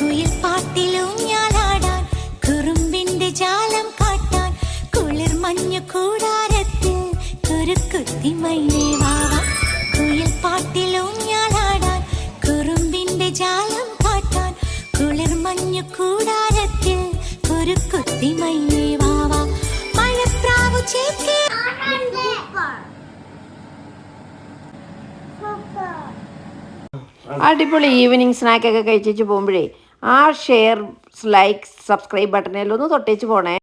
കുയിൽ പാട്ടിലൂഞ്ഞാലാടാൻ കുറുമ്പിന്റെ ജാലം കാട്ടാൻ കുളിർ മഞ്ഞു കൂടാരത്തിൽ കുരുക്കുത്തി മൈനേ വാവാ കുയിൽ പാട്ടിലൂഞ്ഞാലാടാൻ കുറുമ്പിന്റെ ജാലം കാട്ടാൻ കുളിർ മഞ്ഞു കൂടാരത്തിൽ കുരുക്കുത്തി മൈനേ വാവാ മഴപ്രാവു ചേക്കേ അടിപൊളി ഈവനിങ് സ്നാക്കൊക്കെ കഴിച്ചു പോകുമ്പോഴേ ആ ഷെയർ ലൈക്ക് സബ്സ്ക്രൈബ് ബട്ടണിലൊന്ന് തൊട്ടേച്ച് പോണേ.